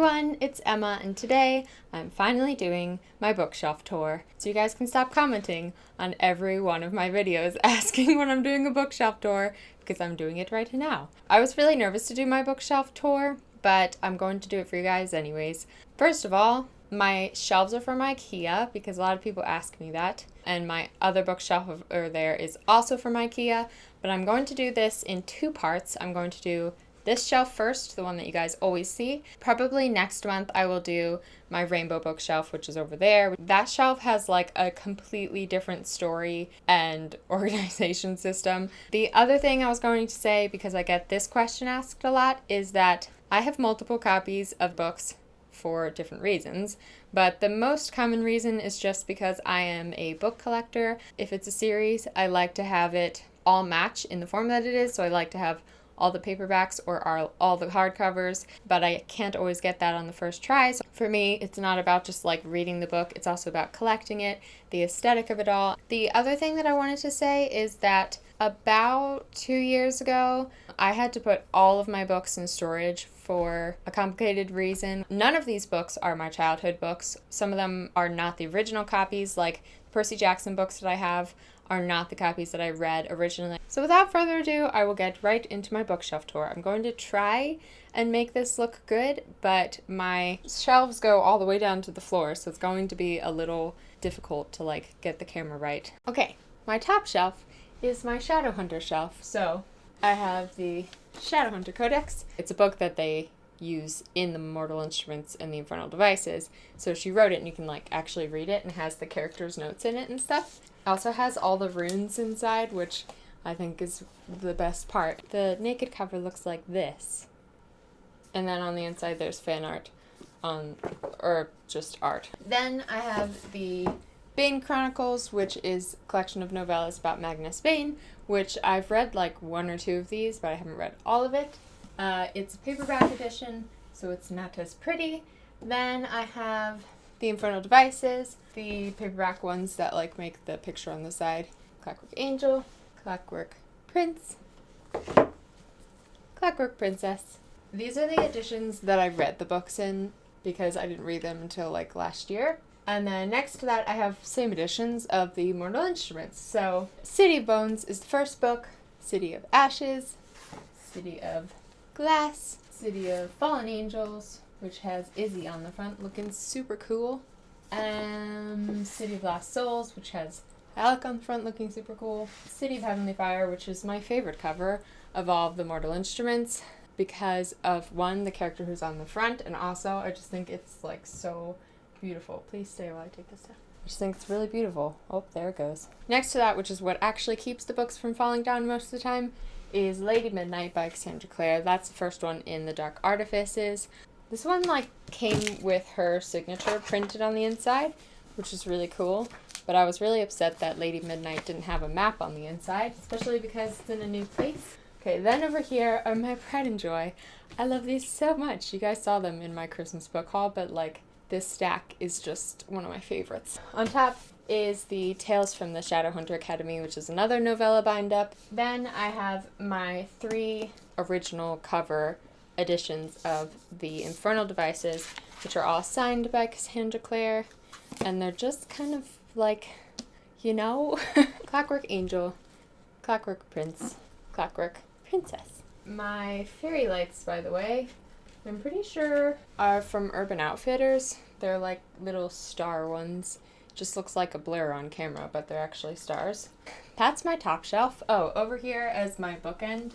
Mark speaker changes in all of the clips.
Speaker 1: everyone, it's Emma, and today I'm finally doing my bookshelf tour. So you guys can stop commenting on every one of my videos asking when I'm doing a bookshelf tour, because I'm doing it right now. I was really nervous to do my bookshelf tour, but I'm going to do it for you guys anyways. First of all, my shelves are from IKEA, because a lot of people ask me that, and my other bookshelf over there is also from IKEA, but I'm going to do this in two parts. I'm going to do this shelf first, the one that you guys always see. Probably next month I will do my rainbow bookshelf, which is over there. That shelf has like a completely different story and organization system. The other thing I was going to say, because I get this question asked a lot, is that I have multiple copies of books for different reasons, but the most common reason is just because I am a book collector. If it's a series, I like to have it all match in the form that it is, so I like to have all the paperbacks or all the hardcovers, but I can't always get that on the first try. So for me, it's not about just like reading the book, it's also about collecting it, the aesthetic of it all. The other thing that I wanted to say is that about 2 years ago, I had to put all of my books in storage for a complicated reason. None of these books are my childhood books. Some of them are not the original copies, like Percy Jackson books that I have are not the copies that I read originally. So without further ado, I will get right into my bookshelf tour. I'm going to try and make this look good, but my shelves go all the way down to the floor, so it's going to be a little difficult to like get the camera right. Okay, my top shelf is my Shadowhunters shelf. So I have the Shadowhunter Codex. It's a book that they use in the Mortal Instruments and the Infernal Devices. So she wrote it and you can like actually read it, and has the characters' notes in it and stuff. It also has all the runes inside, which I think is the best part. The naked cover looks like this. And then on the inside there's fan art or just art. Then I have the Bane Chronicles, which is a collection of novellas about Magnus Bane, which I've read like one or two of these, but I haven't read all of it. It's a paperback edition, so it's not as pretty. Then I have the Infernal Devices, the paperback ones that like make the picture on the side. Clockwork Angel, Clockwork Prince, Clockwork Princess. These are the editions that I read the books in, because I didn't read them until like last year. And then next to that I have same editions of the Mortal Instruments. So City of Bones is the first book, City of Ashes, City of Glass, City of Fallen Angels, which has Izzy on the front looking super cool. City of Lost Souls, which has Alec on the front looking super cool. City of Heavenly Fire, which is my favorite cover of all of the Mortal Instruments, because of one, the character who's on the front, and also I just think it's like so beautiful. Please stay while I take this down. I just think it's really beautiful. Oh, there it goes. Next to that, which is what actually keeps the books from falling down most of the time, is Lady Midnight by Cassandra Clare. That's the first one in the Dark Artifices. This one like came with her signature printed on the inside, which is really cool. But I was really upset that Lady Midnight didn't have a map on the inside, especially because it's in a new place. Okay, then over here are my Pride and Joy. I love these so much. You guys saw them in my Christmas book haul, but like this stack is just one of my favorites. On top is the Tales from the Shadowhunter Academy, which is another novella bind up. Then I have my 3 original cover editions of the Infernal Devices, which are all signed by Cassandra Clare, and they're just kind of like, you know, Clockwork Angel, Clockwork Prince, Clockwork Princess. My fairy lights, by the way, I'm pretty sure are from Urban Outfitters. They're like little star ones. Just looks like a blur on camera, but they're actually stars. That's my top shelf. Oh, over here as my bookend,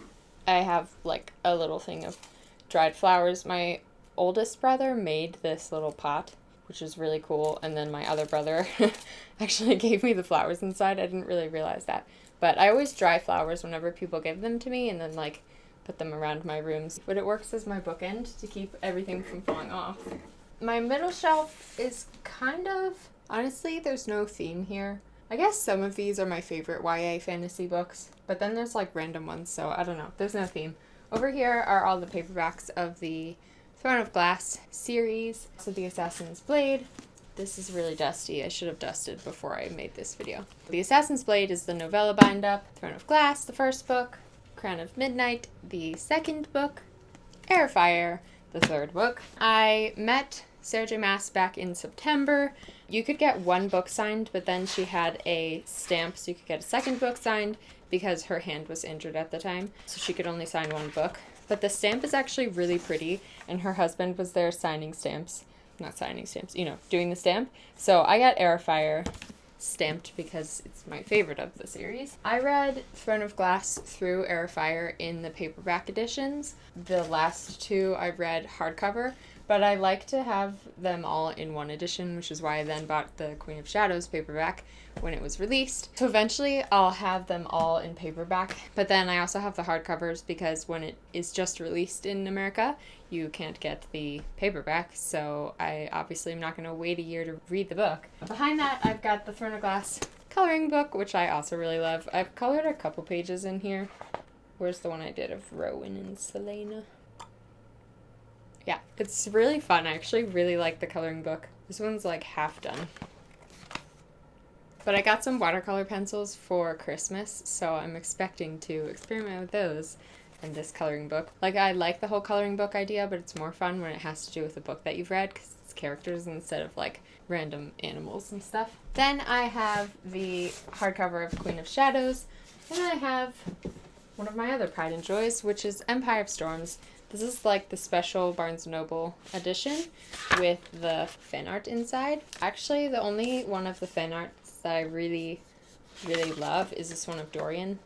Speaker 1: I have like a little thing of dried flowers. My oldest brother made this little pot, which is really cool, and then my other brother actually gave me the flowers inside. I didn't really realize that. But I always dry flowers whenever people give them to me, and then like put them around my rooms. But it works as my bookend to keep everything from falling off. My middle shelf is kind of, honestly, there's no theme here. I guess some of these are my favorite YA fantasy books, but then there's like random ones, so I don't know. There's no theme. Over here are all the paperbacks of the Throne of Glass series. So the Assassin's Blade. This is really dusty. I should have dusted before I made this video. The Assassin's Blade is the novella bind up. Throne of Glass, the first book. Crown of Midnight, the second book. Airfire, the third book. I met Sarah J. Maas back in September. You could get one book signed, but then she had a stamp so you could get a second book signed because her hand was injured at the time, so she could only sign one book. But the stamp is actually really pretty, and her husband was there signing stamps. Not signing stamps, doing the stamp. So I got Airfire stamped because it's my favorite of the series. I read Throne of Glass through Airfire in the paperback editions. The last two I read hardcover, but I like to have them all in one edition, which is why I then bought the Queen of Shadows paperback when it was released. So eventually I'll have them all in paperback, but then I also have the hardcovers because when it is just released in America, you can't get the paperback, so I obviously am not going to wait a year to read the book. Behind that, I've got the Throne of Glass coloring book, which I also really love. I've colored a couple pages in here. Where's the one I did of Rowan and Selena? Yeah, it's really fun. I actually really like the coloring book. This one's like half done. But I got some watercolor pencils for Christmas, so I'm expecting to experiment with those in this coloring book. Like, I like the whole coloring book idea, but it's more fun when it has to do with a book that you've read because it's characters instead of like random animals and stuff. Then I have the hardcover of Queen of Shadows, and I have one of my other pride and joys, which is Empire of Storms. This is like the special Barnes & Noble edition with the fan art inside. Actually, the only one of the fan arts that I really, really love is this one of Dorian.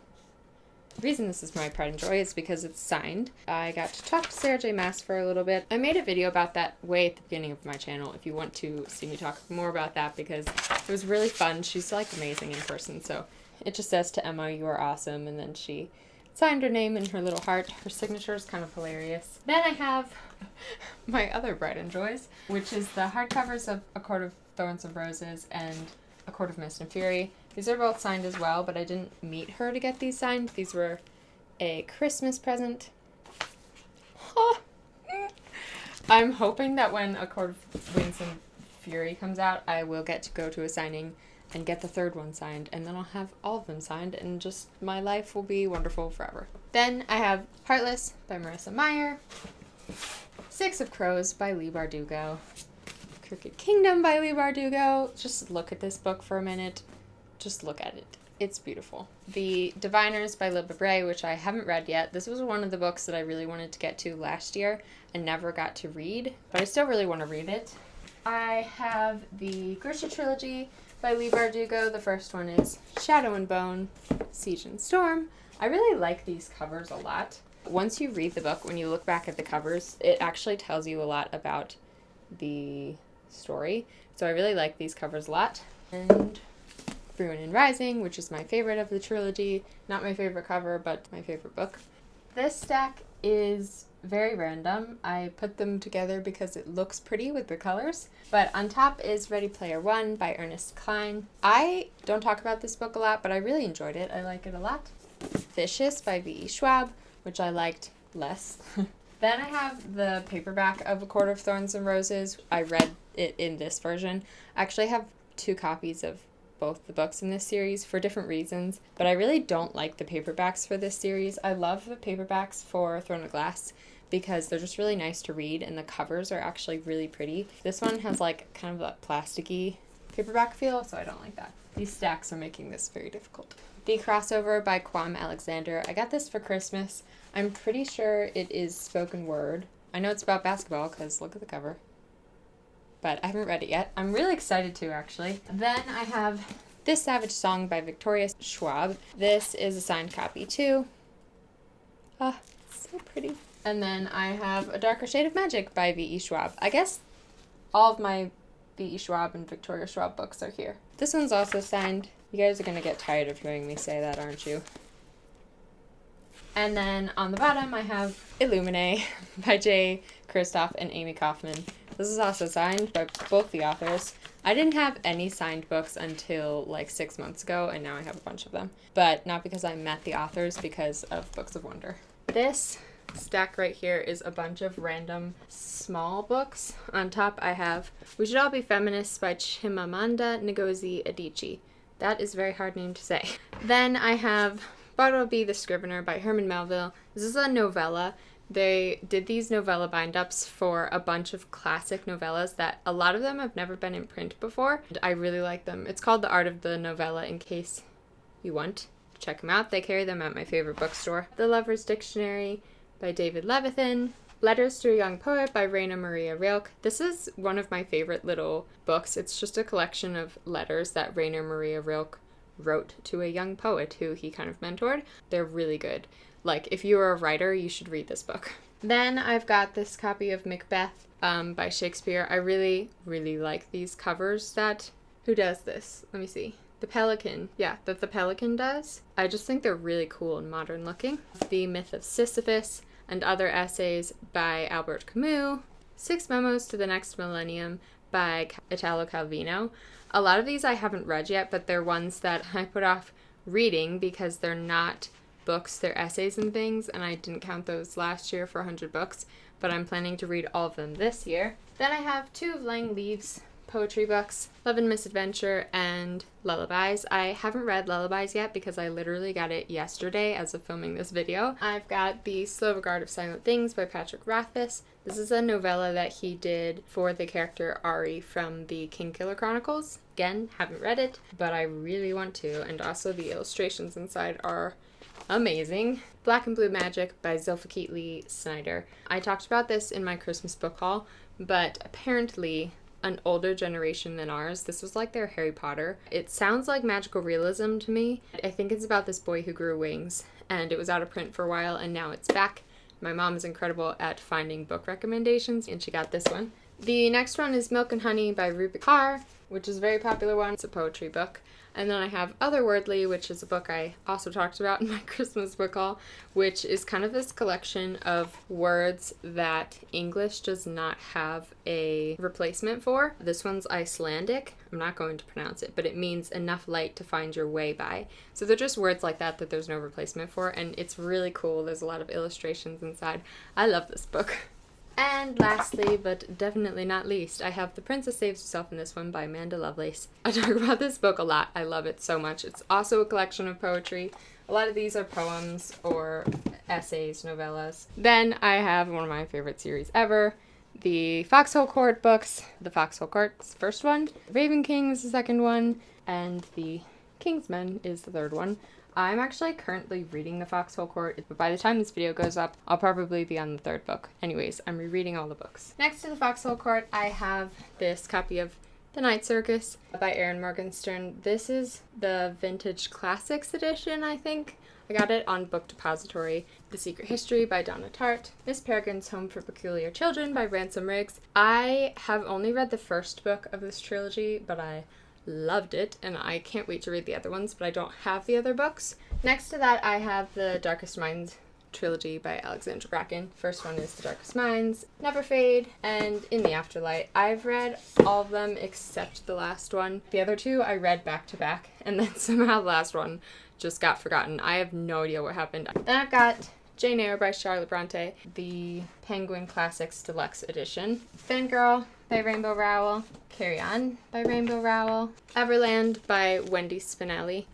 Speaker 1: The reason this is my pride and joy is because it's signed. I got to talk to Sarah J. Maas for a little bit. I made a video about that way at the beginning of my channel if you want to see me talk more about that because it was really fun. She's like amazing in person, so it just says to Emma, "You are awesome," and then she signed her name in her little heart. Her signature is kind of hilarious. Then I have my other pride and joys, which is the hardcovers of A Court of Thorns and Roses and A Court of Mist and Fury. These are both signed as well, but I didn't meet her to get these signed. These were a Christmas present. I'm hoping that when A Court of Winds and Fury comes out, I will get to go to a signing and get the third one signed, and then I'll have all of them signed, and just my life will be wonderful forever. Then I have Heartless by Marissa Meyer, Six of Crows by Leigh Bardugo, Crooked Kingdom by Leigh Bardugo. Just look at this book for a minute. Just look at it. It's beautiful. The Diviners by Libba Bray, which I haven't read yet. This was one of the books that I really wanted to get to last year and never got to read, but I still really want to read it. I have the Grisha trilogy by Leigh Bardugo. The first one is Shadow and Bone, Siege and Storm. I really like these covers a lot. Once you read the book, when you look back at the covers, it actually tells you a lot about the story. So I really like these covers a lot. And Ruin and Rising, which is my favorite of the trilogy. Not my favorite cover, but my favorite book. This stack is very random. I put them together because it looks pretty with the colors. But on top is Ready Player One by Ernest Cline. I don't talk about this book a lot, but I really enjoyed it. I like it a lot. Vicious by V.E. Schwab, which I liked less. Then I have the paperback of A Court of Thorns and Roses. I read it in this version. I actually have 2 copies of both the books in this series for different reasons, but I really don't like the paperbacks for this series. I love the paperbacks for Throne of Glass because they're just really nice to read and the covers are actually really pretty. This one has like kind of a plasticky paperback feel, so I don't like that. These stacks are making this very difficult. The Crossover by Kwam Alexander. I got this for Christmas. I'm pretty sure it is spoken word. I know it's about basketball because look at the cover. But I haven't read it yet. I'm really excited to, actually. Then I have This Savage Song by Victoria Schwab. This is a signed copy, too. Ah, it's so pretty. And then I have A Darker Shade of Magic by V.E. Schwab. I guess all of my V.E. Schwab and Victoria Schwab books are here. This one's also signed. You guys are going to get tired of hearing me say that, aren't you? And then on the bottom, I have Illuminae by Jay Kristoff and Amy Kaufman. This is also signed by both the authors. I didn't have any signed books until like 6 months ago, and now I have a bunch of them. But not because I met the authors, because of Books of Wonder. This stack right here is a bunch of random small books. On top, I have We Should All Be Feminists by Chimamanda Ngozi Adichie. That is a very hard name to say. Then I have Bartleby the Scrivener by Herman Melville. This is a novella They did these novella bind-ups for a bunch of classic novellas that a lot of them have never been in print before. And I really like them. It's called The Art of the Novella, in case you want. Check them out. They carry them at my favorite bookstore. The Lover's Dictionary by David Levithan. Letters to a Young Poet by Raina Maria Rilke. This is one of my favorite little books. It's just a collection of letters that Raina Maria Rilke wrote to a young poet who he kind of mentored. They're really good. Like, if you're a writer, you should read this book. Then I've got this copy of Macbeth by Shakespeare. I really, really like these covers that... Who does this? Let me see. The Pelican. Yeah, that the Pelican does. I just think they're really cool and modern looking. The Myth of Sisyphus and Other Essays by Albert Camus. 6 Memos to the Next Millennium by Italo Calvino. A lot of these I haven't read yet, but they're ones that I put off reading because they're not books, they're essays and things, and I didn't count those last year for 100 books, but I'm planning to read all of them this year. Then I have 2 of Lang Leaves poetry books, Love and Misadventure and Lullabies. I haven't read Lullabies yet because I literally got it yesterday as of filming this video. I've got The Slow Regard of Silent Things by Patrick Rothfuss. This is a novella that he did for the character Ari from the Kingkiller Chronicles. Again, haven't read it, but I really want to, and also the illustrations inside are amazing. Black and Blue Magic by Zulfikar Lee Snyder. I talked about this in my Christmas book haul, but apparently an older generation than ours, this was like their Harry Potter. It sounds like magical realism to me. I think it's about this boy who grew wings, and it was out of print for a while, and now it's back. My mom is incredible at finding book recommendations, and she got this one. The next one is Milk and Honey by Rupi Kaur, which is a very popular one. It's a poetry book. And then I have Otherworldly, which is a book I also talked about in my Christmas book haul, which is kind of this collection of words that English does not have a replacement for. This one's Icelandic. I'm not going to pronounce it, but it means enough light to find your way by. So they're just words like that there's no replacement for, and it's really cool. There's a lot of illustrations inside. I love this book. And lastly, but definitely not least, I have The Princess Saves Herself in This One by Amanda Lovelace. I talk about this book a lot. I love it so much. It's also a collection of poetry. A lot of these are poems or essays, novellas. Then I have one of my favorite series ever, the Foxhole Court books. The Foxhole Court's the first one, Raven King is the second one, and the Kingsmen is the third one. I'm actually currently reading The Foxhole Court, but by the time this video goes up, I'll probably be on the third book. Anyways, I'm rereading all the books. Next to The Foxhole Court, I have this copy of The Night Circus by Erin Morgenstern. This is the Vintage Classics edition, I think. I got it on Book Depository. The Secret History by Donna Tartt. Miss Peregrine's Home for Peculiar Children by Ransom Riggs. I have only read the first book of this trilogy, but I loved it, and I can't wait to read the other ones, but I don't have the other books. Next to that, I have the Darkest Minds trilogy by Alexandra Bracken. First one is The Darkest Minds, Never Fade, and In the Afterlight. I've read all of them except the last one. The other two I read back to back, and then somehow the last one just got forgotten. I have no idea what happened. Then I've got Jane Eyre by Charlotte Bronte, the Penguin Classics Deluxe Edition, Fangirl by Rainbow Rowell, Carry On by Rainbow Rowell, Everland by Wendy Spinelli.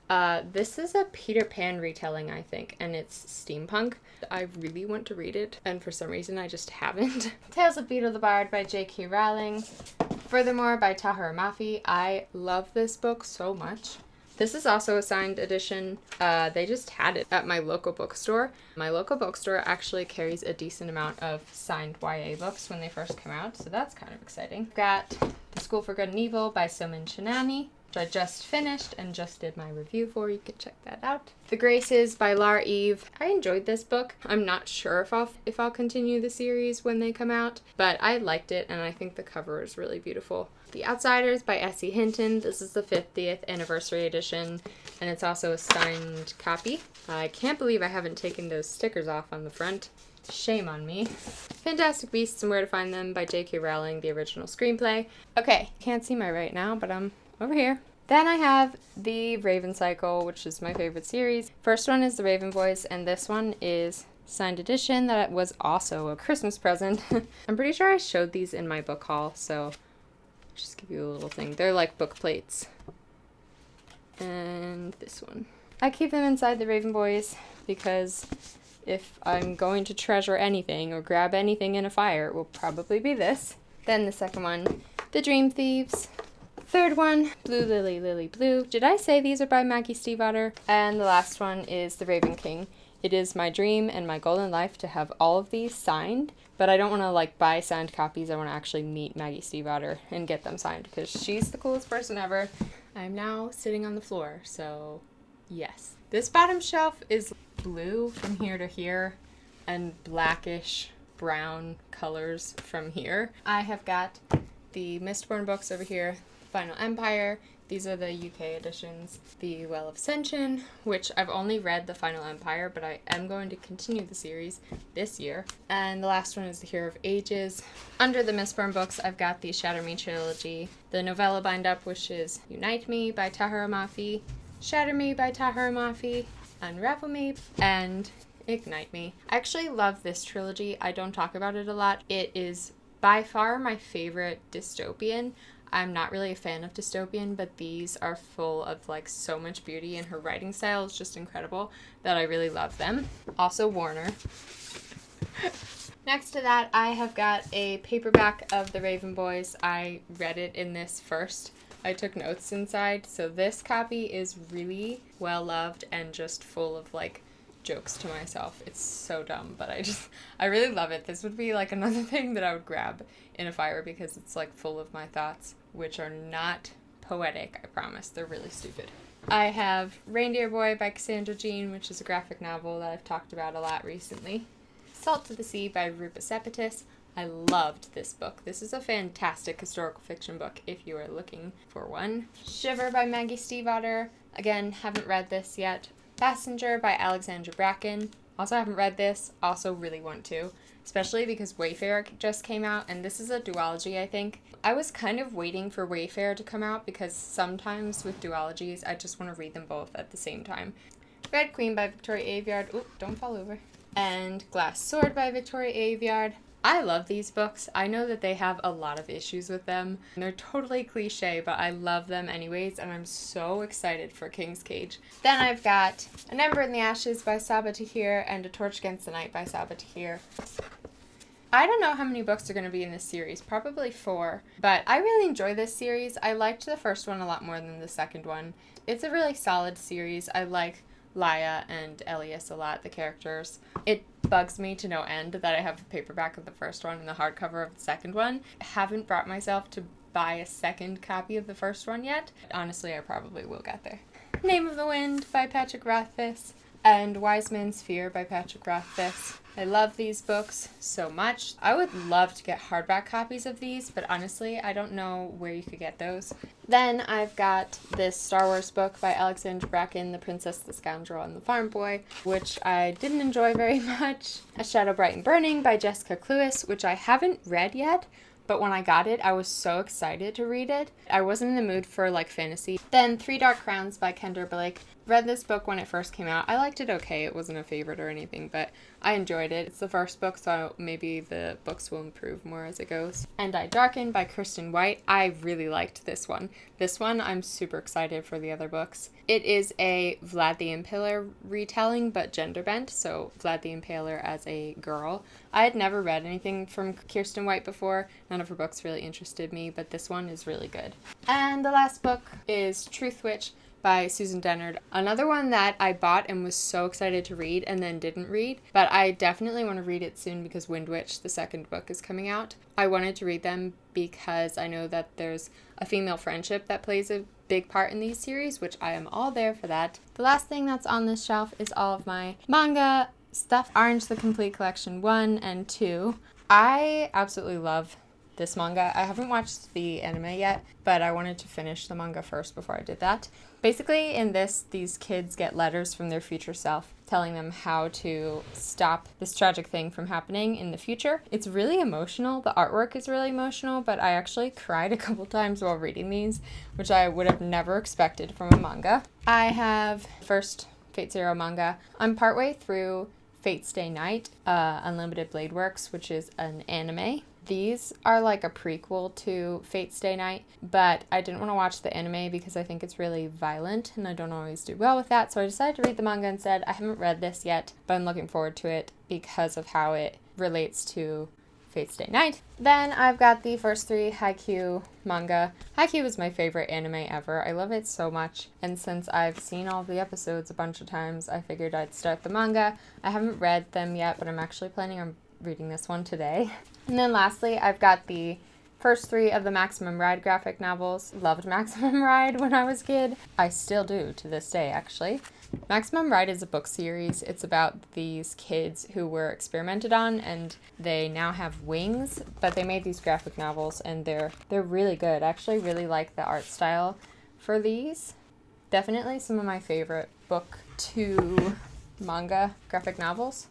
Speaker 1: This is a Peter Pan retelling, I think, and it's steampunk. I really want to read it, and for some reason I just haven't. Tales of Beetle the Bard by J.K. Rowling, Furthermore by Tahira Mafi. I love this book so much. This is also a signed edition. They just had it at my local bookstore. My local bookstore actually carries a decent amount of signed YA books when they first come out, so that's kind of exciting. I've got The School for Good and Evil by Somin Shinani, which I just finished and just did my review for. You can check that out. The Graces by Lara Eve. I enjoyed this book. I'm not sure if I'll continue the series when they come out, but I liked it, and I think the cover is really beautiful. The Outsiders by Essie Hinton. This is the 50th anniversary edition, and it's also a signed copy. I can't believe I haven't taken those stickers off on the front. Shame on me. Fantastic Beasts and Where to Find Them by J.K. Rowling, the original screenplay. Okay, can't see my right now, but I'm over here. Then I have the Raven Cycle, which is my favorite series. First one is The Raven Boys, and this one is signed edition that was also a Christmas present. I'm pretty sure I showed these in my book haul, so just give you a little thing. They're like book plates. And this one. I keep them inside the Raven Boys because If I'm going to treasure anything or grab anything in a fire, it will probably be this. Then the second one, The Dream Thieves. Third one, Blue Lily, Lily Blue. Did I say these are by Maggie Stiefvater? And the last one is The Raven King. It is my dream and my goal in life to have all of these signed, but I don't want to like buy signed copies. I want to actually meet Maggie Stiefvater and get them signed because she's the coolest person ever. I'm now sitting on the floor, so yes. This bottom shelf is blue from here to here and blackish brown colors from here. I have got the Mistborn books over here, Final Empire. These are the UK editions. The Well of Ascension, which I've only read the Final Empire, but I am going to continue the series this year. And the last one is The Hero of Ages. Under the Mistborn books, I've got the Shatter Me trilogy, the novella bind-up, which is Unite Me by Tahara Mafi, Shatter Me by Tahara Mafi, Unravel Me, and Ignite Me. I actually love this trilogy. I don't talk about it a lot. It is by far my favorite dystopian. I'm not really a fan of dystopian, but these are full of like so much beauty, and her writing style is just incredible that I really love them. Also Warner. Next to that, I have got a paperback of The Raven Boys. I read it in this first. I took notes inside, so this copy is really well loved and just full of like jokes to myself. It's so dumb, but I really love it. This would be like another thing that I would grab in a fire because it's like full of my thoughts, which are not poetic, I promise. They're really stupid. I have Reindeer Boy by Cassandra Jean, which is a graphic novel that I've talked about a lot recently. Salt to the Sea by Rupa Sepetis. I loved this book. This is a fantastic historical fiction book if you are looking for one. Shiver by Maggie Stiefvater. Again, haven't read this yet. Passenger by Alexandra Bracken. Also haven't read this, also really want to, especially because Wayfarer just came out, and this is a duology, I think. I was kind of waiting for Wayfarer to come out because sometimes with duologies, I just want to read them both at the same time. Red Queen by Victoria Aveyard. Oop, don't fall over. And Glass Sword by Victoria Aveyard. I love these books. I know that they have a lot of issues with them. They're totally cliche, but I love them anyways, and I'm so excited for King's Cage. Then I've got An Ember in the Ashes by Saba Tahir and A Torch Against the Night by Saba Tahir. I don't know how many books are going to be in this series, probably 4, but I really enjoy this series. I liked the first one a lot more than the second one. It's a really solid series. I like Laia and Elias a lot, the characters. It bugs me to no end that I have a paperback of the first one and the hardcover of the second one. I haven't brought myself to buy a second copy of the first one yet. Honestly, I probably will get there. Name of the Wind by Patrick Rothfuss and Wise Man's Fear by Patrick Rothfuss. I love these books so much. I would love to get hardback copies of these, but honestly, I don't know where you could get those. Then I've got this Star Wars book by Alexandra Bracken, The Princess, the Scoundrel, and the Farm Boy, which I didn't enjoy very much. A Shadow Bright and Burning by Jessica Cluess, which I haven't read yet, but when I got it, I was so excited to read it. I wasn't in the mood for like fantasy. Then Three Dark Crowns by Kendra Blake. Read this book when it first came out. I liked it okay. It wasn't a favorite or anything, but I enjoyed it. It's the first book, so maybe the books will improve more as it goes. And I Darken by Kirsten White. I really liked this one. This one, I'm super excited for the other books. It is a Vlad the Impaler retelling, but gender bent, so Vlad the Impaler as a girl. I had never read anything from Kirsten White before. None of her books really interested me, but this one is really good. And the last book is Truth Witch by Susan Dennard. Another one that I bought and was so excited to read and then didn't read, but I definitely want to read it soon because Wind Witch, the second book, is coming out. I wanted to read them because I know that there's a female friendship that plays a big part in these series, which I am all there for that. The last thing that's on this shelf is all of my manga stuff. Orange the Complete Collection 1 and 2. I absolutely love this manga. I haven't watched the anime yet, but I wanted to finish the manga first before I did that. Basically, in this, these kids get letters from their future self telling them how to stop this tragic thing from happening in the future. It's really emotional. The artwork is really emotional, but I actually cried a couple times while reading these, which I would have never expected from a manga. I have first Fate Zero manga. I'm partway through Fate Stay Night, Unlimited Blade Works, which is an anime. These are like a prequel to Fate Stay Night, but I didn't want to watch the anime because I think it's really violent and I don't always do well with that, so I decided to read the manga instead. I haven't read this yet, but I'm looking forward to it because of how it relates to Fate Stay Night. Then I've got the first 3 Haikyuu manga. Haikyuu is my favorite anime ever. I love it so much, and since I've seen all the episodes a bunch of times, I figured I'd start the manga. I haven't read them yet, but I'm actually planning on reading this one today. And then lastly, I've got the first 3 of the Maximum Ride graphic novels. Loved Maximum Ride when I was a kid. I still do to this day, actually. Maximum Ride is a book series. It's about these kids who were experimented on and they now have wings, but they made these graphic novels and they're really good. I actually really like the art style for these. Definitely some of my favorite book to manga graphic novels.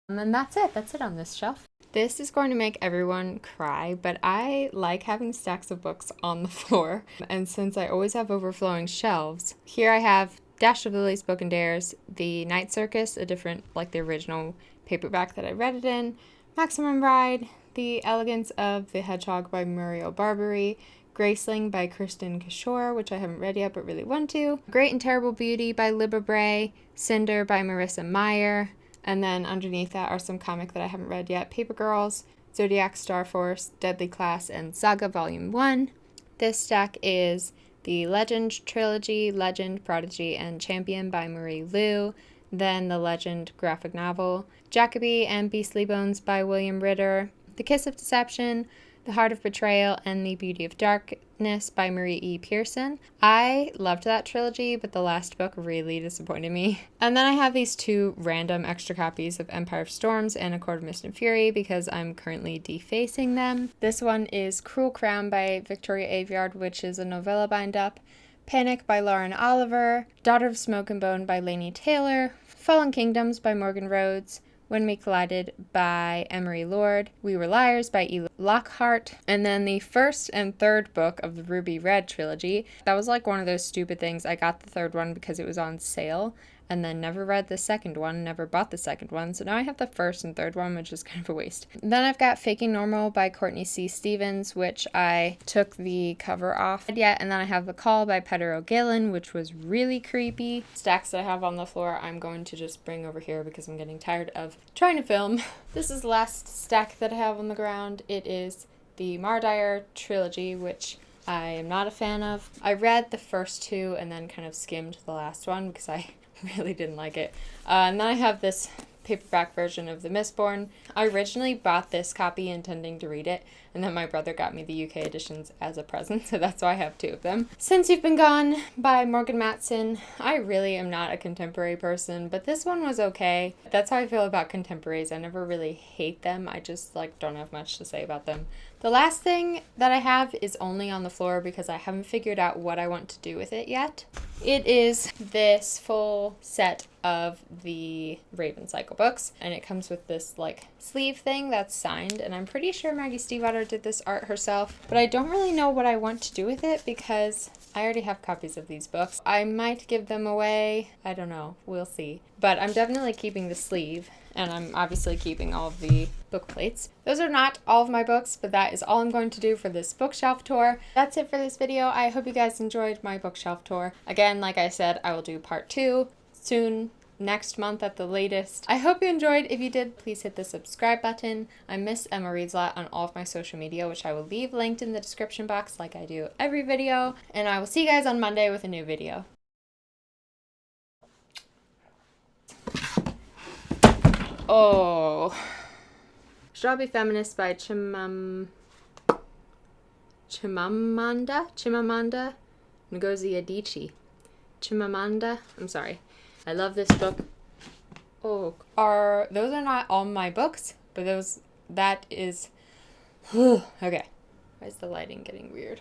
Speaker 1: And then that's it on this shelf. This is going to make everyone cry, but I like having stacks of books on the floor. And since I always have overflowing shelves, here I have Dash of Lily's Book and Dares, The Night Circus, a different, like the original paperback that I read it in, Maximum Ride, The Elegance of the Hedgehog by Muriel Barbary, Graceling by Kristen Kishore, which I haven't read yet but really want to, Great and Terrible Beauty by Libba Bray, Cinder by Marissa Meyer, and then underneath that are some comic that I haven't read yet, Paper Girls, Zodiac Star Force, Deadly Class, and Saga Volume 1. This stack is the Legend Trilogy, Legend, Prodigy, and Champion by Marie Lu, then the Legend graphic novel, Jacoby and Beastly Bones by William Ritter, The Kiss of Deception, The Heart of Betrayal, and The Beauty of Darkness by Marie E. Pearson. I loved that trilogy, but the last book really disappointed me. And then I have these 2 random extra copies of Empire of Storms and A Court of Mist and Fury because I'm currently defacing them. This one is Cruel Crown by Victoria Aveyard, which is a novella bind-up, Panic by Lauren Oliver, Daughter of Smoke and Bone by Laini Taylor, Fallen Kingdoms by Morgan Rhodes, When We Collided by Emery Lord, We Were Liars by E. Lockhart, and then the first and third book of the Ruby Red trilogy. That was like one of those stupid things. I got the third one because it was on sale, and then never read the second one, never bought the second one, so now I have the first and third one, which is kind of a waste. Then I've got Faking Normal by Courtney C. Stevens, which I took the cover off yet, and then I have The Call by Peter O'Gillen, which was really creepy. Stacks that I have on the floor I'm going to just bring over here because I'm getting tired of trying to film. This is the last stack that I have on the ground. It is the Mardire trilogy, which I am not a fan of. I read the first 2 and then kind of skimmed the last one because I really didn't like it. And then I have this paperback version of The Mistborn. I originally bought this copy intending to read it, and then my brother got me the UK editions as a present, so that's why I have 2 of them. Since You've Been Gone by Morgan Matson. I really am not a contemporary person, but this one was okay. That's how I feel about contemporaries. I never really hate them. I just don't have much to say about them. The last thing that I have is only on the floor because I haven't figured out what I want to do with it yet. It is this full set of the Raven Cycle books, and it comes with this sleeve thing that's signed, and I'm pretty sure Maggie Stiefvater did this art herself, but I don't really know what I want to do with it because I already have copies of these books. I might give them away. I don't know. We'll see. But I'm definitely keeping the sleeve, and I'm obviously keeping all of the book plates. Those are not all of my books, but that is all I'm going to do for this bookshelf tour. That's it for this video. I hope you guys enjoyed my bookshelf tour. Again, like I said, I will do part 2 soon, next month at the latest. I hope you enjoyed. If you did, please hit the subscribe button. I'm Miss Emma Reads a Lot on all of my social media, which I will leave linked in the description box like I do every video. And I will see you guys on Monday with a new video. Oh. Should I Be Feminist by Chimamanda Ngozi Adichie. Chimamanda, I'm sorry. I love this book. Oh, those are not all my books, but that is, okay. Why is the lighting getting weird?